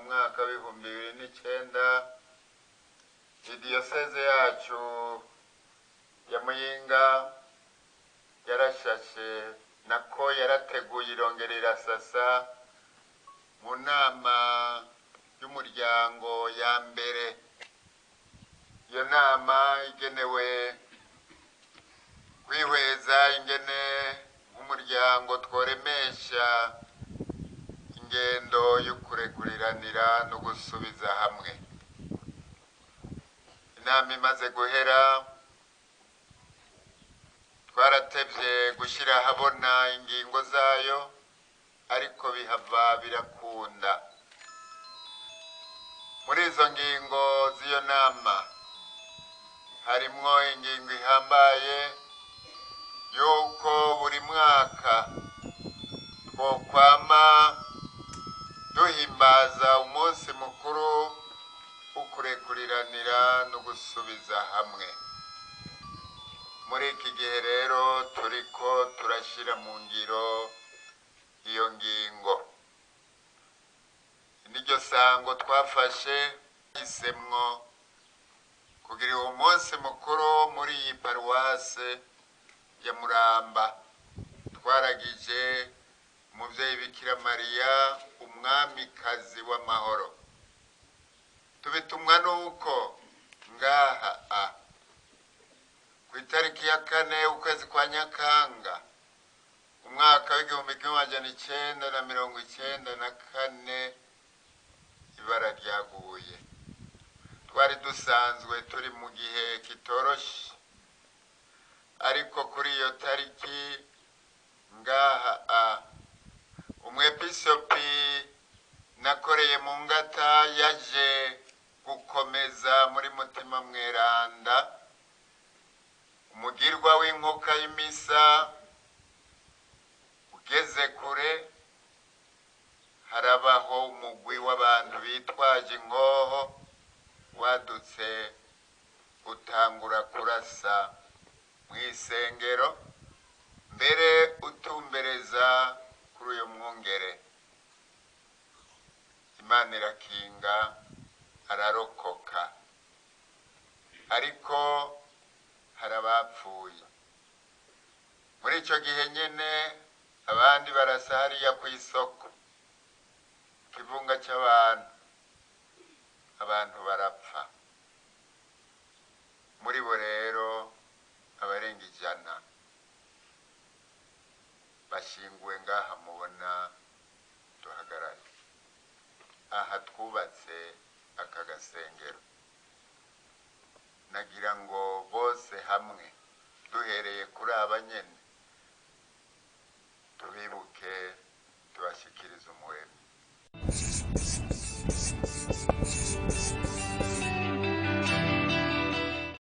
mwaka w'ibihumbi 2009 idiyoseze yacu ya Muyinga yarashashe nako yarateguye irongera irasasa mu nama y'umuryango ya mbere. Iyo nama igenewe kwihweza ingene umuryango tworemesha ingendo y'ukurekuriranira no gusubiza hamwe. Inama imaze guhera, twaratevye gushira habona ingingo zayo, ariko bihava birakunda. Muri izo ngingo z'iyo nama harimwo ingingo ihambaye yuko buri mwaka twokwama duhimbaza umunsi mukuru ukurekuriranira no gusubiza hamwe. Muri iki gihe rero turiko turashira mu ngiro iyo ngingo. Niryo sango twafashe isemwo kugira uwo munsi mukuru muri iyi paruwase ya Muramba. Twaragije umuvyeyi Bikira Mariya umwamikazi w'amahoro. Tubitumwa nuko ngaha kw'itariki ya 4 ukwezi kwa Nyakanga umwaka w'igihumbi 1994 ibara ryaguye. Twari dusanzwe turi mu gihe kitoroshe, ariko kuri iyo tariki ngaha umwepiskopi nakoreye mu Ngata yaje gukomeza muri Mutima Mweranda. Umugirwa w'inkoka y'imisa ugeze kure, harabaho umugwi w'abantu bitwaje inkoho wadutse utangura kurasa mw'isengero, mbere utumbereza kuri uyo mwungere. Imana irakinga ararokoka, ariko harabapfuye. Muri ico gihe nyene abandi barasa hariya kw'isoko, ikivunga c'abantu, abantu barapfa. Muri bo rero abarenga 100 bashinguwe ngaha mubona duhagaraye. Aha twubatse aka gasengero, nagira ngo bose hamwe duhereye kuri abanyene